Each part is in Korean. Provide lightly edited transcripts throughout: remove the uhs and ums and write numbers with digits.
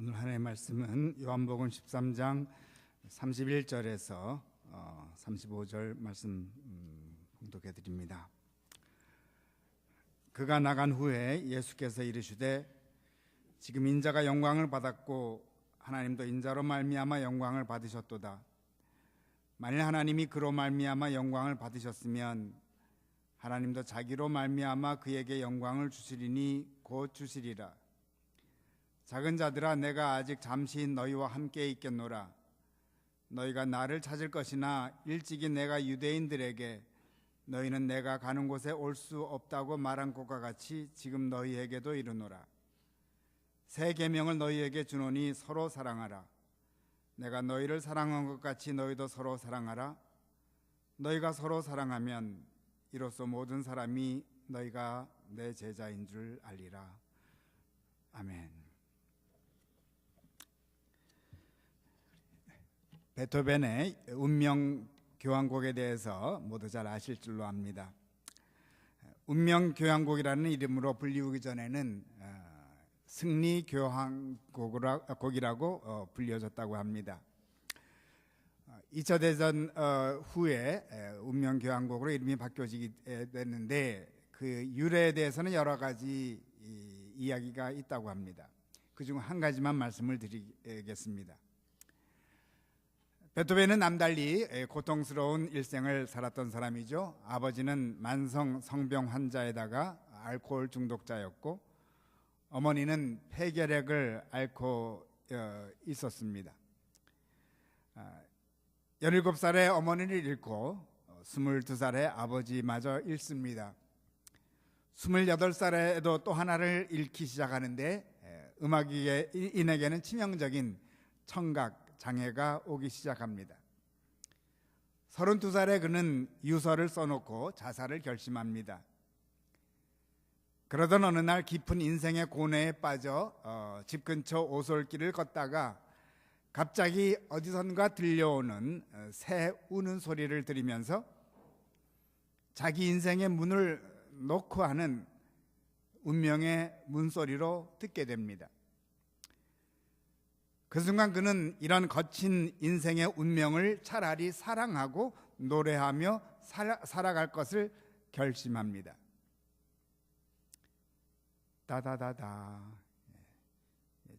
오늘 하나님의 말씀은 요한복음 13장 31절에서 35절 말씀 봉독해 드립니다. 그가 나간 후에 예수께서 이르시되 지금 인자가 영광을 받았고 하나님도 인자로 말미암아 영광을 받으셨도다. 만일 하나님이 그로 말미암아 영광을 받으셨으면 하나님도 자기로 말미암아 그에게 영광을 주시리니 곧 주시리라. 작은 자들아, 내가 아직 잠시 너희와 함께 있겠노라. 너희가 나를 찾을 것이나 일찍이 내가 유대인들에게 너희는 내가 가는 곳에 올 수 없다고 말한 것과 같이 지금 너희에게도 이르노라. 새 계명을 너희에게 주노니 서로 사랑하라. 내가 너희를 사랑한 것 같이 너희도 서로 사랑하라. 너희가 서로 사랑하면 이로써 모든 사람이 너희가 내 제자인 줄 알리라. 아멘. 베토벤의 운명 교향곡에 대해서 모두 잘 아실 줄로 압니다. 운명 교향곡이라는 이름으로 불리우기 전에는 승리 교향곡이라고 불려졌다고 합니다. 2차 대전 후에 운명 교향곡으로 이름이 바뀌어지게 됐는데 그 유래에 대해서는 여러 가지 이야기가 있다고 합니다. 그중 한 가지만 말씀을 드리겠습니다. 베토벤은 남달리 고통스러운 일생을 살았던 사람이죠. 아버지는 만성 성병 환자에다가 알코올 중독자였고 어머니는 폐결핵을 앓고 있었습니다. 17살에 어머니를 잃고 22살에 아버지마저 잃습니다. 28살에도 또 하나를 잃기 시작하는데 음악인에게는 치명적인 청각 장애가 오기 시작합니다. 32살에 그는 유서를 써놓고 자살을 결심합니다. 그러던 어느 날 깊은 인생의 고뇌에 빠져 집 근처 오솔길을 걷다가 갑자기 어디선가 들려오는 새 우는 소리를 들으면서 자기 인생의 문을 놓고 하는 운명의 문소리로 듣게 됩니다. 그 순간 그는 이런 거친 인생의 운명을 차라리 사랑하고 노래하며 살아갈 것을 결심합니다. 다다다다.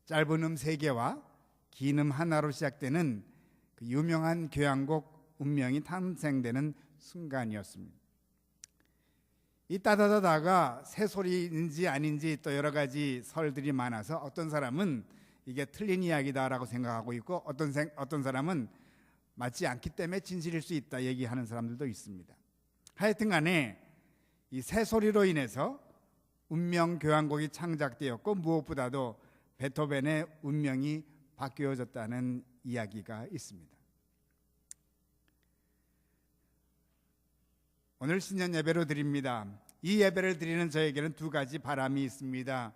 짧은 음 3개와 긴 음 하나로 시작되는 그 유명한 교향곡 운명이 탄생되는 순간이었습니다. 이 따다다다가 새소리인지 아닌지 또 여러 가지 설들이 많아서 어떤 사람은 이게 틀린 이야기다라고 생각하고 있고 어떤 사람은 맞지 않기 때문에 진실일 수 있다 얘기하는 사람들도 있습니다. 하여튼 간에 이 새소리로 인해서 운명 교향곡이 창작되었고 무엇보다도 베토벤의 운명이 바뀌어졌다는 이야기가 있습니다. 오늘 신년 예배로 드립니다. 이 예배를 드리는 저에게는 두 가지 바람이 있습니다.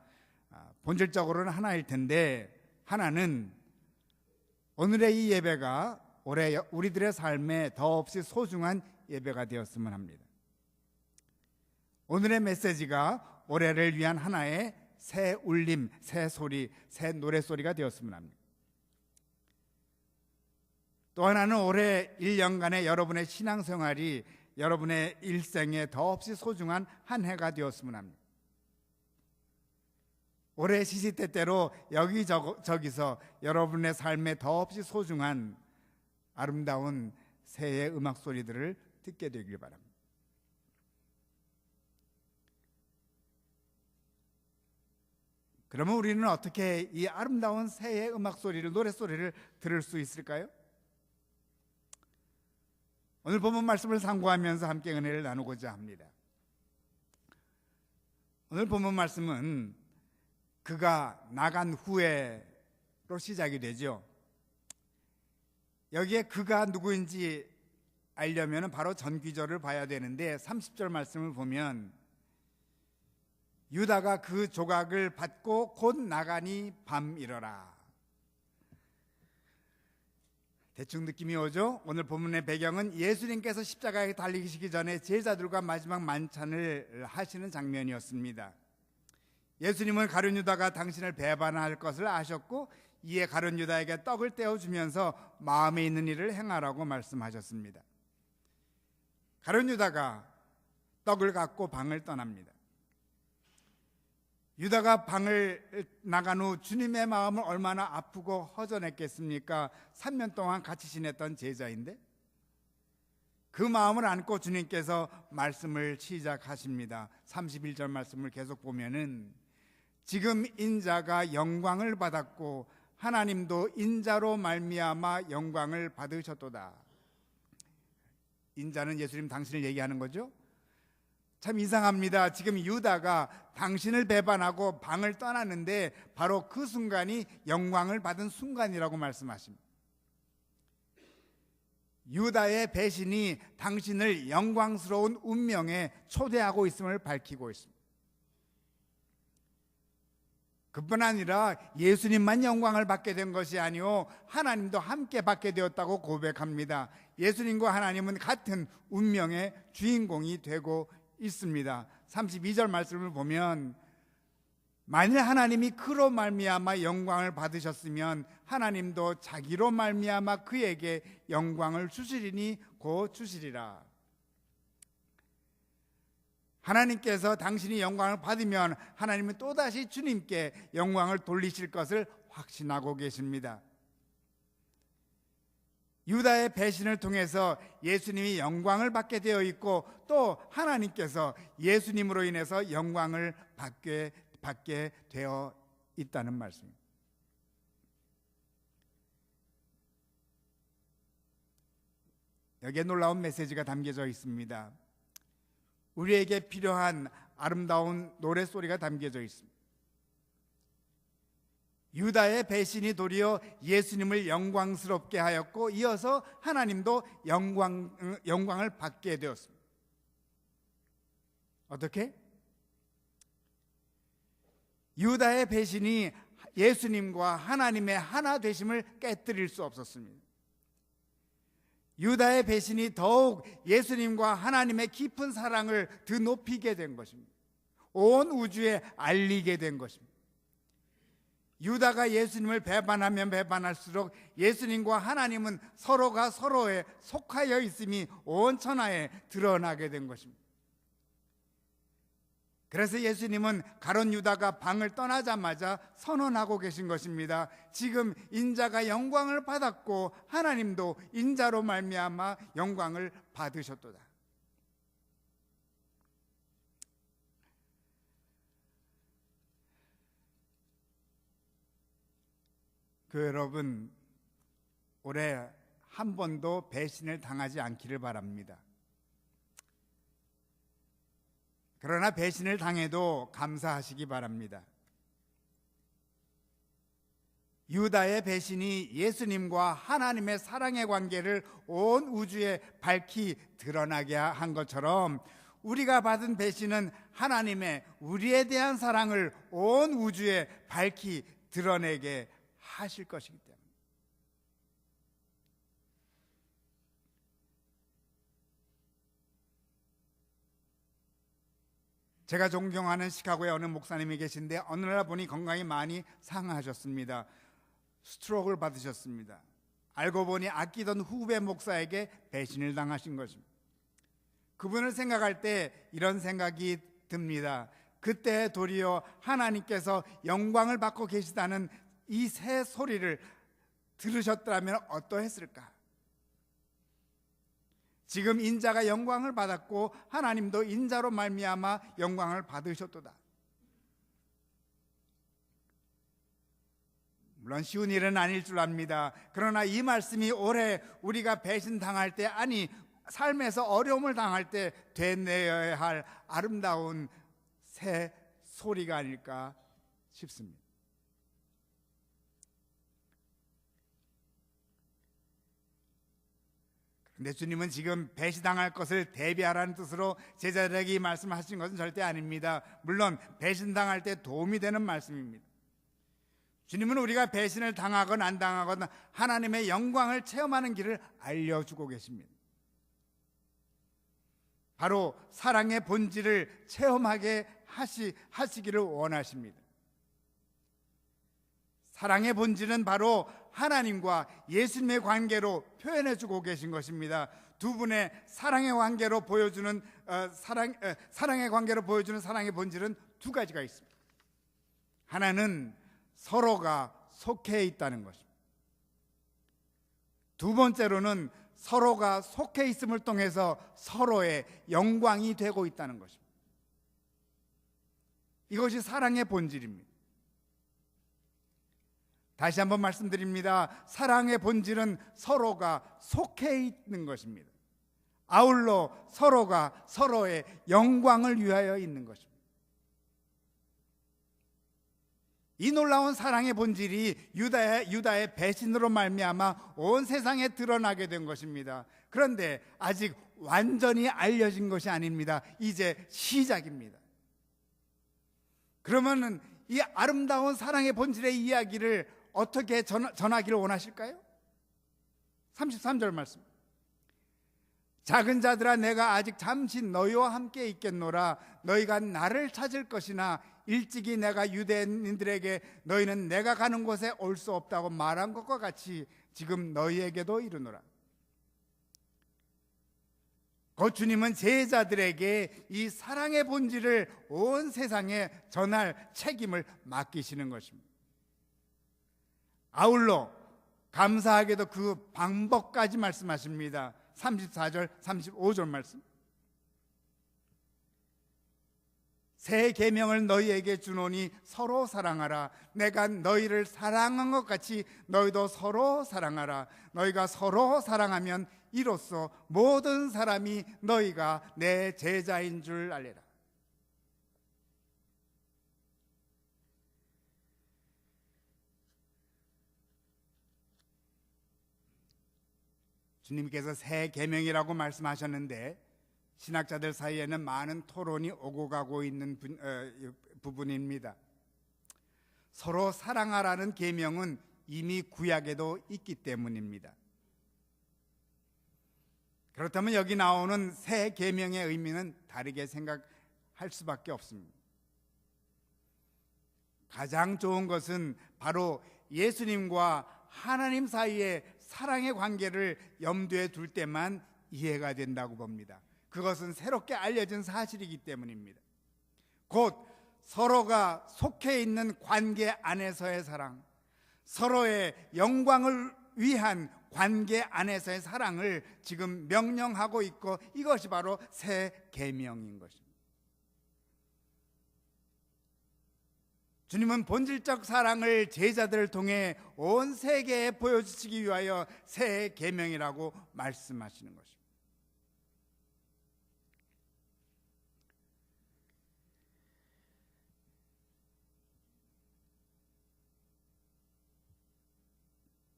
본질적으로는 하나일 텐데 하나는 오늘의 이 예배가 올해 우리들의 삶에 더없이 소중한 예배가 되었으면 합니다. 오늘의 메시지가 올해를 위한 하나의 새 울림, 새 소리, 새 노래소리가 되었으면 합니다. 또 하나는 올해 1년간의 여러분의 신앙생활이 여러분의 일생에 더없이 소중한 한 해가 되었으면 합니다. 올해 시시때때로 여기저기서 여러분의 삶에 더없이 소중한 아름다운 새해 음악 소리들을 듣게 되길 바랍니다. 그러면 우리는 어떻게 이 아름다운 새해 음악 소리를, 노래 소리를 들을 수 있을까요? 오늘 본문 말씀을 상고하면서 함께 은혜를 나누고자 합니다. 오늘 본문 말씀은 그가 나간 후에로 시작이 되죠. 여기에 그가 누구인지 알려면 바로 전귀절을 봐야 되는데 30절 말씀을 보면 유다가 그 조각을 받고 곧 나가니 밤이러라. 대충 느낌이 오죠? 오늘 본문의 배경은 예수님께서 십자가에 달리시기 전에 제자들과 마지막 만찬을 하시는 장면이었습니다. 예수님은 가룟 유다가 당신을 배반할 것을 아셨고 이에 가룟 유다에게 떡을 떼어주면서 마음에 있는 일을 행하라고 말씀하셨습니다. 가룟 유다가 떡을 갖고 방을 떠납니다. 유다가 방을 나간 후 주님의 마음을 얼마나 아프고 허전했겠습니까? 3년 동안 같이 지냈던 제자인데 그 마음을 안고 주님께서 말씀을 시작하십니다. 31절 말씀을 계속 보면은 지금 인자가 영광을 받았고 하나님도 인자로 말미암아 영광을 받으셨도다. 인자는 예수님 당신을 얘기하는 거죠. 참 이상합니다. 지금 유다가 당신을 배반하고 방을 떠나는데 바로 그 순간이 영광을 받은 순간이라고 말씀하십니다. 유다의 배신이 당신을 영광스러운 운명에 초대하고 있음을 밝히고 있습니다. 그뿐 아니라 예수님만 영광을 받게 된 것이 아니오 하나님도 함께 받게 되었다고 고백합니다. 예수님과 하나님은 같은 운명의 주인공이 되고 있습니다. 32절 말씀을 보면 만일 하나님이 그로 말미암아 영광을 받으셨으면 하나님도 자기로 말미암아 그에게 영광을 주시리니 곧 주시리라. 하나님께서 당신이 영광을 받으면 하나님은 또다시 주님께 영광을 돌리실 것을 확신하고 계십니다. 유다의 배신을 통해서 예수님이 영광을 받게 되어 있고 또 하나님께서 예수님으로 인해서 영광을 받게 되어 있다는 말씀입니다. 여기에 놀라운 메시지가 담겨져 있습니다. 우리에게 필요한 아름다운 노랫소리가 담겨져 있습니다. 유다의 배신이 도리어 예수님을 영광스럽게 하였고 이어서 하나님도 영광을 받게 되었습니다. 어떻게? 유다의 배신이 예수님과 하나님의 하나 되심을 깨뜨릴 수 없었습니다. 유다의 배신이 더욱 예수님과 하나님의 깊은 사랑을 드높이게 된 것입니다. 온 우주에 알리게 된 것입니다. 유다가 예수님을 배반하면 배반할수록 예수님과 하나님은 서로가 서로에 속하여 있음이 온 천하에 드러나게 된 것입니다. 그래서 예수님은 가룟 유다가 방을 떠나자마자 선언하고 계신 것입니다. 지금 인자가 영광을 받았고 하나님도 인자로 말미암아 영광을 받으셨도다. 교회 여러분, 올해 한 번도 배신을 당하지 않기를 바랍니다. 그러나 배신을 당해도 감사하시기 바랍니다. 유다의 배신이 예수님과 하나님의 사랑의 관계를 온 우주에 밝히 드러나게 한 것처럼 우리가 받은 배신은 하나님의 우리에 대한 사랑을 온 우주에 밝히 드러내게 하실 것이기 때문에 제가 존경하는 시카고에 어느 목사님이 계신데 어느 날 보니 건강이 많이 상하셨습니다. 스트로크를 받으셨습니다. 알고 보니 아끼던 후배 목사에게 배신을 당하신 것입니다. 그분을 생각할 때 이런 생각이 듭니다. 그때 도리어 하나님께서 영광을 받고 계시다는 이 새 소리를 들으셨더라면 어떠했을까? 지금 인자가 영광을 받았고 하나님도 인자로 말미암아 영광을 받으셨도다. 물론 쉬운 일은 아닐 줄 압니다. 그러나 이 말씀이 올해 우리가 배신당할 때, 아니 삶에서 어려움을 당할 때 되뇌어야 할 아름다운 새 소리가 아닐까 싶습니다. 근데 주님은 지금 배신당할 것을 대비하라는 뜻으로 제자들에게 이 말씀하신 것은 절대 아닙니다. 물론 배신당할 때 도움이 되는 말씀입니다. 주님은 우리가 배신을 당하건 안 당하건 하나님의 영광을 체험하는 길을 알려주고 계십니다. 바로 사랑의 본질을 체험하게 하시기를 원하십니다. 사랑의 본질은 바로 하나님과 예수님의 관계로 표현해주고 계신 것입니다. 두 분의 사랑의 관계로 보여주는 사랑의 관계로 보여주는 사랑의 본질은 두 가지가 있습니다. 하나는 서로가 속해 있다는 것입니다. 두 번째로는 서로가 속해 있음을 통해서 서로의 영광이 되고 있다는 것입니다. 이것이 사랑의 본질입니다. 다시 한번 말씀드립니다. 사랑의 본질은 서로가 속해 있는 것입니다. 아울러 서로가 서로의 영광을 위하여 있는 것입니다. 이 놀라운 사랑의 본질이 유다의 배신으로 말미암아 온 세상에 드러나게 된 것입니다. 그런데 아직 완전히 알려진 것이 아닙니다. 이제 시작입니다. 그러면 이 아름다운 사랑의 본질의 이야기를 어떻게 전하기를 원하실까요? 33절 말씀. 작은 자들아 내가 아직 잠시 너희와 함께 있겠노라. 너희가 나를 찾을 것이나 일찍이 내가 유대인들에게 너희는 내가 가는 곳에 올 수 없다고 말한 것과 같이 지금 너희에게도 이르노라. 곧 주님은 제자들에게 이 사랑의 본질을 온 세상에 전할 책임을 맡기시는 것입니다. 아울러 감사하게도 그 방법까지 말씀하십니다. 34절 35절 말씀. 새 계명을 너희에게 주노니 서로 사랑하라. 내가 너희를 사랑한 것 같이 너희도 서로 사랑하라. 너희가 서로 사랑하면 이로써 모든 사람이 너희가 내 제자인 줄 알리라. 주님께서 새 계명이라고 말씀하셨는데 신학자들 사이에는 많은 토론이 오고 가고 있는 부분입니다. 서로 사랑하라는 계명은 이미 구약에도 있기 때문입니다. 그렇다면 여기 나오는 새 계명의 의미는 다르게 생각할 수밖에 없습니다. 가장 좋은 것은 바로 예수님과 하나님 사이의 사랑의 관계를 염두에 둘 때만 이해가 된다고 봅니다. 그것은 새롭게 알려진 사실이기 때문입니다. 곧 서로가 속해 있는 관계 안에서의 사랑, 서로의 영광을 위한 관계 안에서의 사랑을 지금 명령하고 있고, 이것이 바로 새 계명인 것입니다. 주님은 본질적 사랑을 제자들을 통해 온 세계에 보여주시기 위하여 새 계명이라고 말씀하시는 것입니다.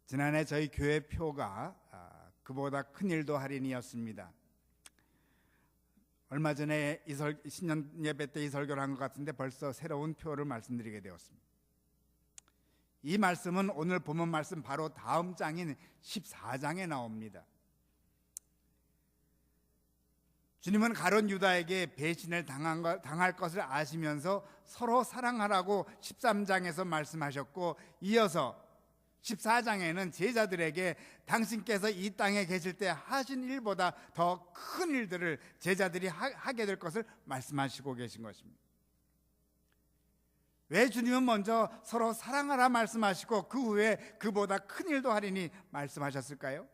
지난해 저희 교회 표가 그보다 큰 일도 할인이었습니다. 얼마 전에 신년 예배 때 이 설교를 한 것 같은데 벌써 새로운 표를 말씀드리게 되었습니다. 이 말씀은 오늘 본문 말씀 바로 다음 장인 14장에 나옵니다. 주님은 가룟 유다에게 배신을 당할 것을 아시면서 서로 사랑하라고 13장에서 말씀하셨고, 이어서 14장에는 제자들에게 당신께서 이 땅에 계실 때 하신 일보다 더 큰 일들을 제자들이 하게 될 것을 말씀하시고 계신 것입니다. 왜 주님은 먼저 서로 사랑하라 말씀하시고 그 후에 그보다 큰 일도 하리니 말씀하셨을까요?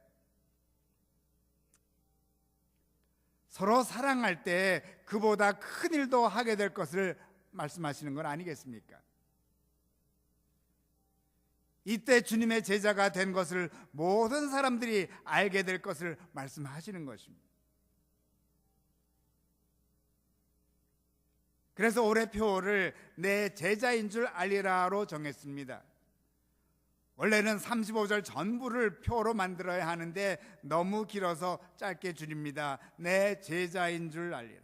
서로 사랑할 때 그보다 큰 일도 하게 될 것을 말씀하시는 건 아니겠습니까? 이때 주님의 제자가 된 것을 모든 사람들이 알게 될 것을 말씀하시는 것입니다. 그래서 올해 표를 내 제자인 줄 알리라로 정했습니다. 원래는 35절 전부를 표로 만들어야 하는데 너무 길어서 짧게 줄입니다. 내 제자인 줄 알리라.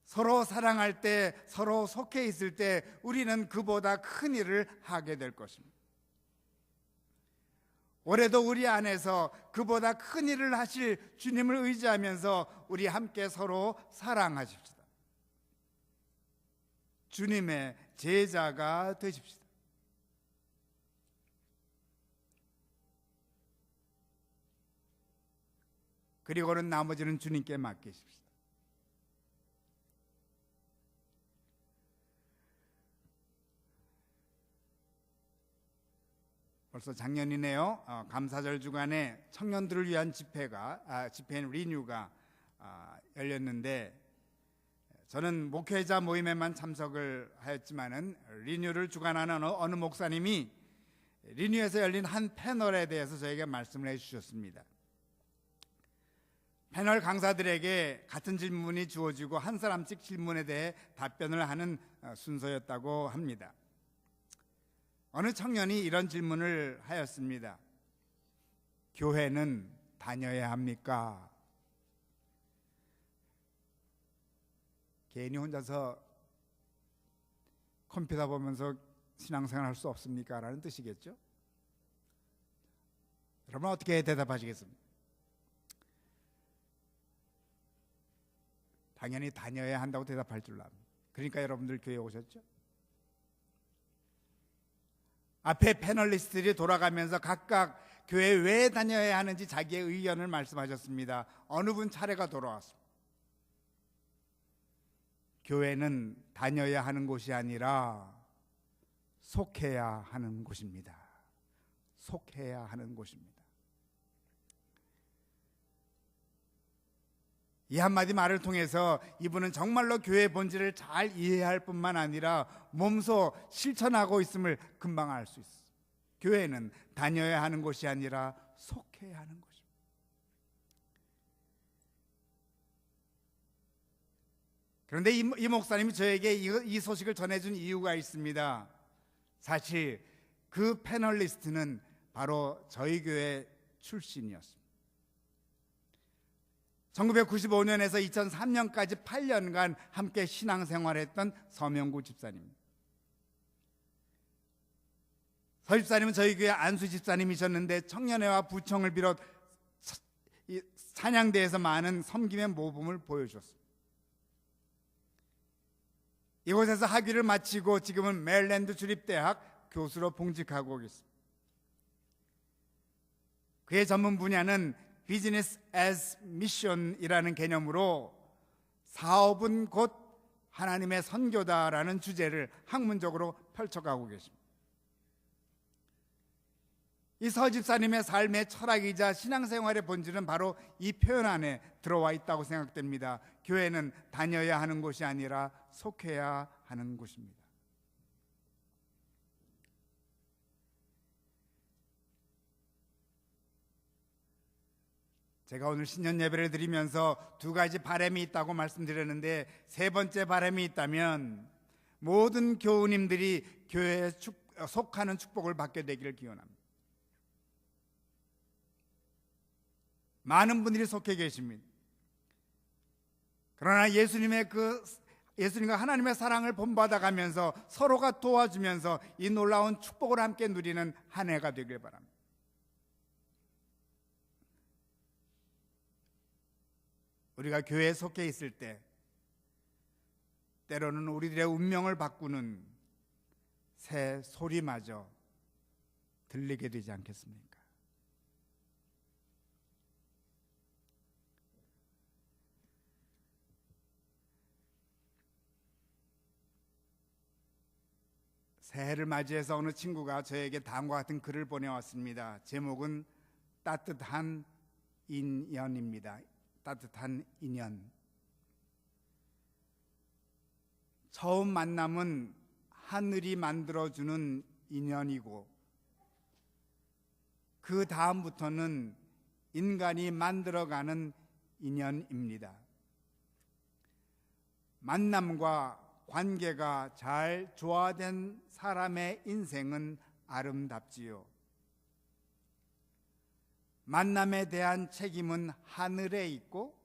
서로 사랑할 때, 서로 속해 있을 때 우리는 그보다 큰 일을 하게 될 것입니다. 올해도 우리 안에서 그보다 큰 일을 하실 주님을 의지하면서 우리 함께 서로 사랑하십시다. 주님의 제자가 되십시다. 그리고는 나머지는 주님께 맡기십시다. 벌써 작년이네요. 감사절 주간에 청년들을 위한 집회인 리뉴가 열렸는데, 저는 목회자 모임에만 참석을 하였지만은 리뉴를 주관하는 어느 목사님이 리뉴에서 열린 한 패널에 대해서 저에게 말씀을 해주셨습니다. 패널 강사들에게 같은 질문이 주어지고 한 사람씩 질문에 대해 답변을 하는 순서였다고 합니다. 어느 청년이 이런 질문을 하였습니다. 교회는 다녀야 합니까? 개인이 혼자서 컴퓨터 보면서 신앙생활 할 수 없습니까? 라는 뜻이겠죠. 여러분 어떻게 대답하시겠습니까? 당연히 다녀야 한다고 대답할 줄 압니다. 그러니까 여러분들 교회에 오셨죠? 앞에 패널리스트들이 돌아가면서 각각 교회에 왜 다녀야 하는지 자기의 의견을 말씀하셨습니다. 어느 분 차례가 돌아왔습니다. 교회는 다녀야 하는 곳이 아니라 속해야 하는 곳입니다. 속해야 하는 곳입니다. 이 한마디 말을 통해서 이분은 정말로 교회의 본질을 잘 이해할 뿐만 아니라 몸소 실천하고 있음을 금방 알 수 있어요. 교회는 다녀야 하는 곳이 아니라 속해야 하는 곳입니다. 그런데 이 목사님이 저에게 이 소식을 전해준 이유가 있습니다. 사실 그 패널리스트는 바로 저희 교회 출신이었습니다. 1995년에서 2003년까지 8년간 함께 신앙생활했던 서명구 집사님. 서 집사님은 저희 교회 안수 집사님이셨는데 청년회와 부청을 비롯 찬양대에서 많은 섬김의 모범을 보여주셨습니다. 이곳에서 학위를 마치고 지금은 메릴랜드 주립대학 교수로 봉직하고 계십니다. 그의 전문 분야는 비즈니스 as 미션이라는 개념으로 사업은 곧 하나님의 선교다라는 주제를 학문적으로 펼쳐가고 계십니다. 이 서 집사님의 삶의 철학이자 신앙생활의 본질은 바로 이 표현 안에 들어와 있다고 생각됩니다. 교회는 다녀야 하는 곳이 아니라 속해야 하는 곳입니다. 제가 오늘 신년 예배를 드리면서 두 가지 바람이 있다고 말씀드렸는데, 세 번째 바람이 있다면 모든 교우님들이 교회에 속하는 축복을 받게 되기를 기원합니다. 많은 분들이 속해 계십니다. 그러나 예수님과 하나님의 사랑을 본받아가면서 서로가 도와주면서 이 놀라운 축복을 함께 누리는 한 해가 되길 바랍니다. 우리가 교회에 속해 있을 때 때로는 우리들의 운명을 바꾸는 새 소리마저 들리게 되지 않겠습니까? 새해를 맞이해서 어느 친구가 저에게 다음과 같은 글을 보내왔습니다. 제목은 따뜻한 인연입니다. 따뜻한 인연. 처음 만남은 하늘이 만들어주는 인연이고, 그 다음부터는 인간이 만들어가는 인연입니다. 만남과 관계가 잘 조화된 사람의 인생은 아름답지요. 만남에 대한 책임은 하늘에 있고,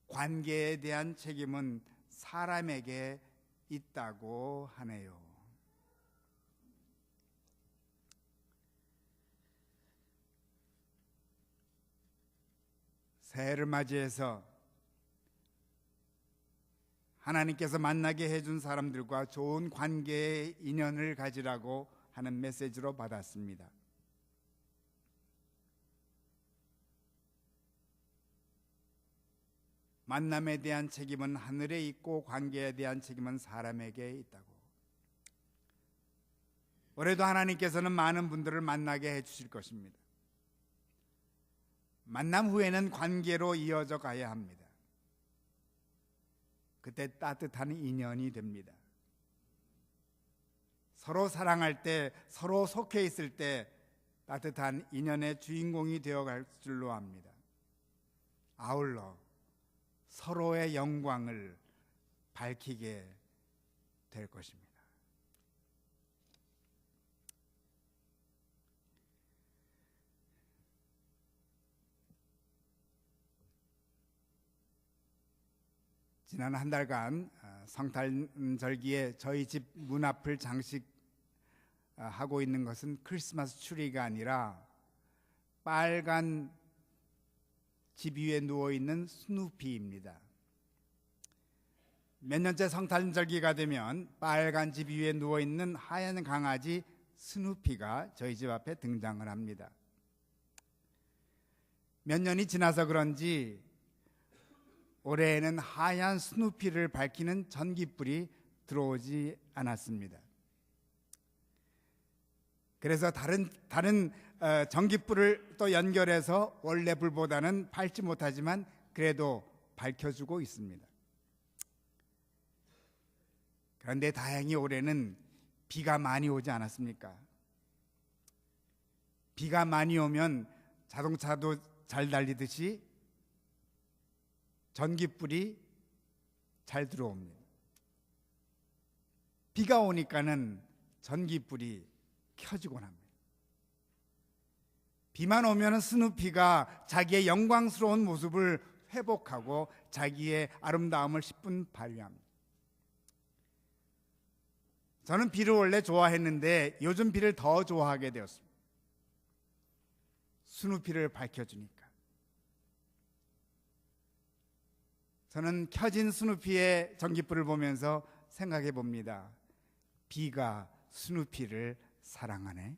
관계에 대한 책임은 사람에게 있다고 하네요. 새해를 맞이해서 하나님께서 만나게 해준 사람들과 좋은 관계의 인연을 가지라고 하는 메시지로 받았습니다. 만남에 대한 책임은 하늘에 있고 관계에 대한 책임은 사람에게 있다고. 올해도 하나님께서는 많은 분들을 만나게 해주실 것입니다. 만남 후에는 관계로 이어져 가야 합니다. 그때 따뜻한 인연이 됩니다. 서로 사랑할 때, 서로 속해 있을 때 따뜻한 인연의 주인공이 되어갈 줄로 압니다. 아울러 서로의 영광을 밝히게 될 것입니다. 지난 한 달간 성탄절기에 저희 집 문 앞을 장식하고 있는 것은 크리스마스 추리가 아니라 빨간 집 위에 누워있는 스누피입니다. 몇 년째 성탄절기가 되면 빨간 집 위에 누워있는 하얀 강아지 스누피가 저희 집 앞에 등장을 합니다. 몇 년이 지나서 그런지 올해에는 하얀 스누피를 밝히는 전깃불이 들어오지 않았습니다. 그래서 다른 전깃불을 또 연결해서 원래 불보다는 밝지 못하지만 그래도 밝혀주고 있습니다. 그런데 다행히 올해는 비가 많이 오지 않았습니까? 비가 많이 오면 자동차도 잘 달리듯이 전깃불이 잘 들어옵니다. 비가 오니까는 전깃불이 켜지곤 합니다. 비만 오면 스누피가 자기의 영광스러운 모습을 회복하고 자기의 아름다움을 10분 발휘합니다. 저는 비를 원래 좋아했는데 요즘 비를 더 좋아하게 되었습니다. 스누피를 밝혀주니까. 저는 켜진 스누피의 전깃불을 보면서 생각해 봅니다. 비가 스누피를 사랑하네.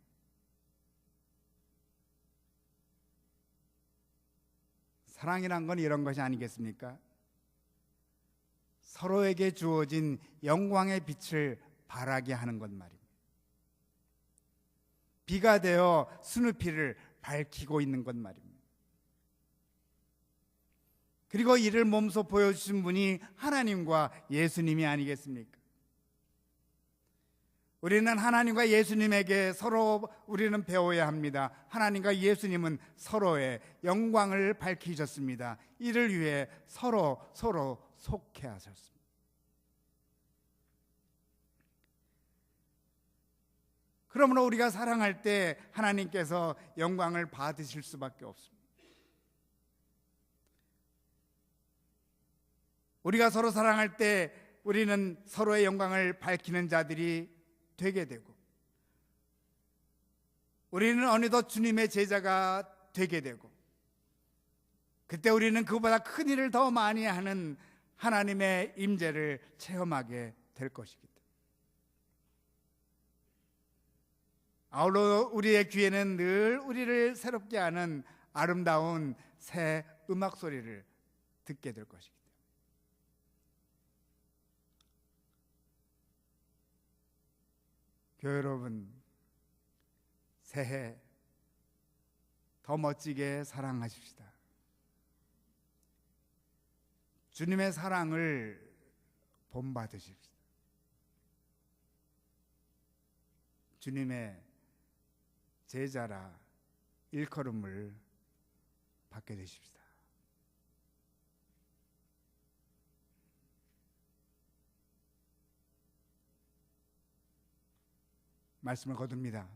사랑이란 건 이런 것이 아니겠습니까? 서로에게 주어진 영광의 빛을 발하게 하는 것 말입니다. 비가 되어 스누피를 밝히고 있는 것 말입니다. 그리고 이를 몸소 보여주신 분이 하나님과 예수님이 아니겠습니까? 우리는 하나님과 예수님에게 서로 우리는 배워야 합니다. 하나님과 예수님은 서로의 영광을 밝히셨습니다. 이를 위해 서로 속해 하셨습니다. 그러므로 우리가 사랑할 때 하나님께서 영광을 받으실 수밖에 없습니다. 우리가 서로 사랑할 때 우리는 서로의 영광을 밝히는 자들이 되게 되고, 우리는 어느덧 주님의 제자가 되게 되고, 그때 우리는 그보다 큰 일을 더 많이 하는 하나님의 임재를 체험하게 될 것이기 때문입니다. 아울러 우리의 귀에는 늘 우리를 새롭게 하는 아름다운 새 음악 소리를 듣게 될 것이기 때문입니다. 교회 여러분, 새해 더 멋지게 사랑하십시다. 주님의 사랑을 본받으십시다. 주님의 제자라 일컬음을 받게 되십시다. 말씀을 거둡니다.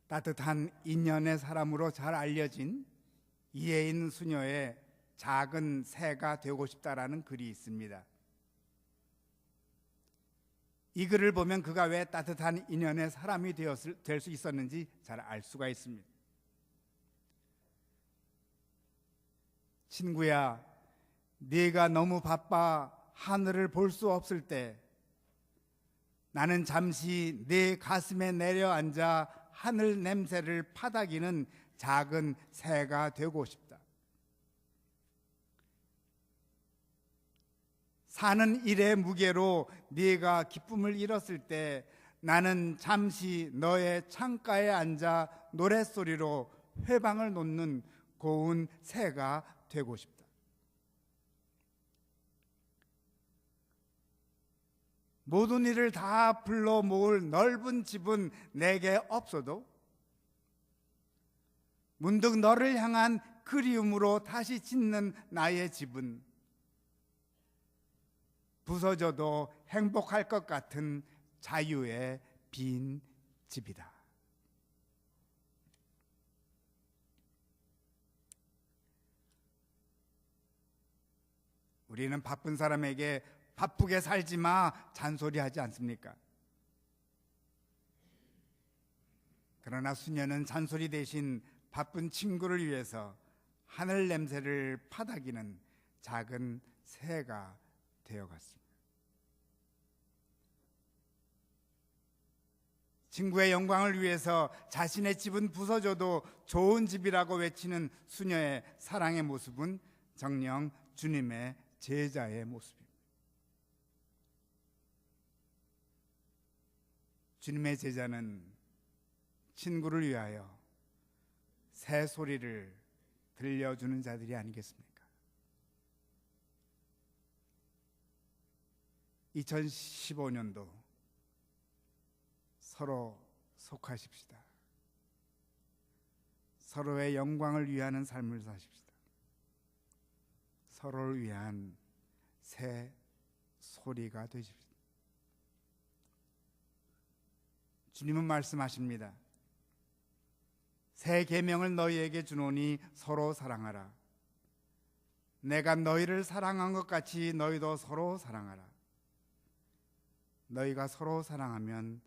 따뜻한 인연의 사람으로 잘 알려진 이혜인 수녀의 작은 새가 되고 싶다라는 글이 있습니다. 이 글을 보면 그가 왜 따뜻한 인연의 사람이 될 수 있었는지 잘 알 수가 있습니다. 친구야, 네가 너무 바빠 하늘을 볼 수 없을 때 나는 잠시 네 가슴에 내려앉아 하늘 냄새를 파닥이는 작은 새가 되고 싶다. 사는 일의 무게로 네가 기쁨을 잃었을 때 나는 잠시 너의 창가에 앉아 노랫소리로 회방을 놓는 고운 새가 되고 싶다. 모든 일을 다 불러 모을 넓은 집은 내게 없어도 문득 너를 향한 그리움으로 다시 짓는 나의 집은 부서져도 행복할 것 같은 자유의 빈 집이다. 우리는 바쁜 사람에게 바쁘게 살지 마 잔소리하지 않습니까? 그러나 수녀는 잔소리 대신 바쁜 친구를 위해서 하늘 냄새를 파닥이는 작은 새가 되어갔습니다. 친구의 영광을 위해서 자신의 집은 부서져도 좋은 집이라고 외치는 수녀의 사랑의 모습은 정녕 주님의 제자의 모습입니다. 주님의 제자는 친구를 위하여 새 소리를 들려주는 자들이 아니겠습니까? 2015년도 서로 속하십시다. 서로의 영광을 위하는 삶을 사십시다. 서로를 위한 새 소리가 되십시다. 주님은 말씀하십니다. 새 계명을 너희에게 주노니 서로 사랑하라. 내가 너희를 사랑한 것 같이 너희도 서로 사랑하라. 너희가 서로 사랑하면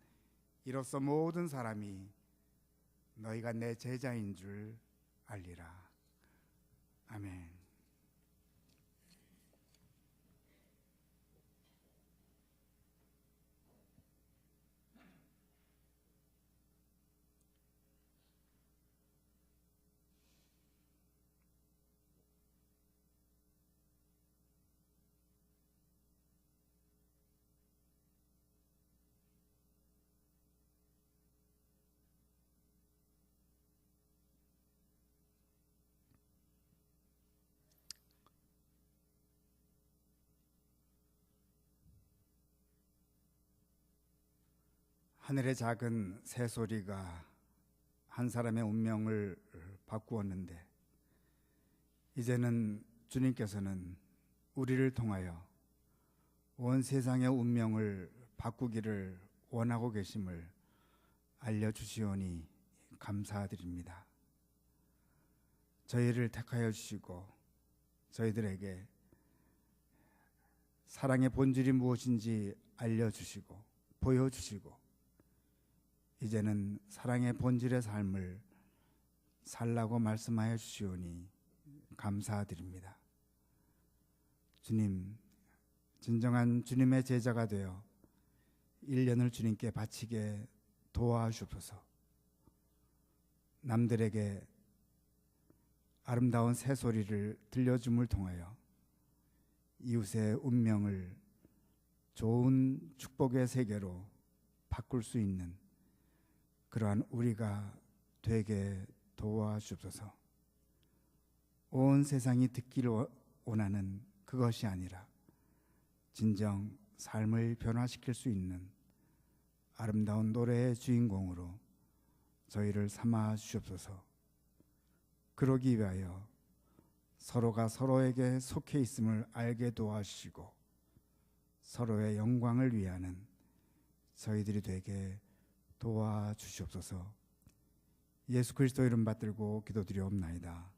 이로써 모든 사람이 너희가 내 제자인 줄 알리라. 아멘. 하늘의 작은 새소리가 한 사람의 운명을 바꾸었는데 이제는 주님께서는 우리를 통하여 온 세상의 운명을 바꾸기를 원하고 계심을 알려주시오니 감사드립니다. 저희를 택하여 주시고 저희들에게 사랑의 본질이 무엇인지 알려주시고 보여주시고 이제는 사랑의 본질의 삶을 살라고 말씀하여 주시오니 감사드립니다. 주님, 진정한 주님의 제자가 되어 1년을 주님께 바치게 도와주옵소서. 남들에게 아름다운 새소리를 들려줌을 통하여 이웃의 운명을 좋은 축복의 세계로 바꿀 수 있는 그러한 우리가 되게 도와주옵소서. 온 세상이 듣기를 원하는 그것이 아니라 진정 삶을 변화시킬 수 있는 아름다운 노래의 주인공으로 저희를 삼아 주옵소서. 그러기 위하여 서로가 서로에게 속해 있음을 알게 도와주시고 서로의 영광을 위하는 저희들이 되게 도와주시옵소서. 예수 그리스도 이름 받들고 기도드리옵나이다.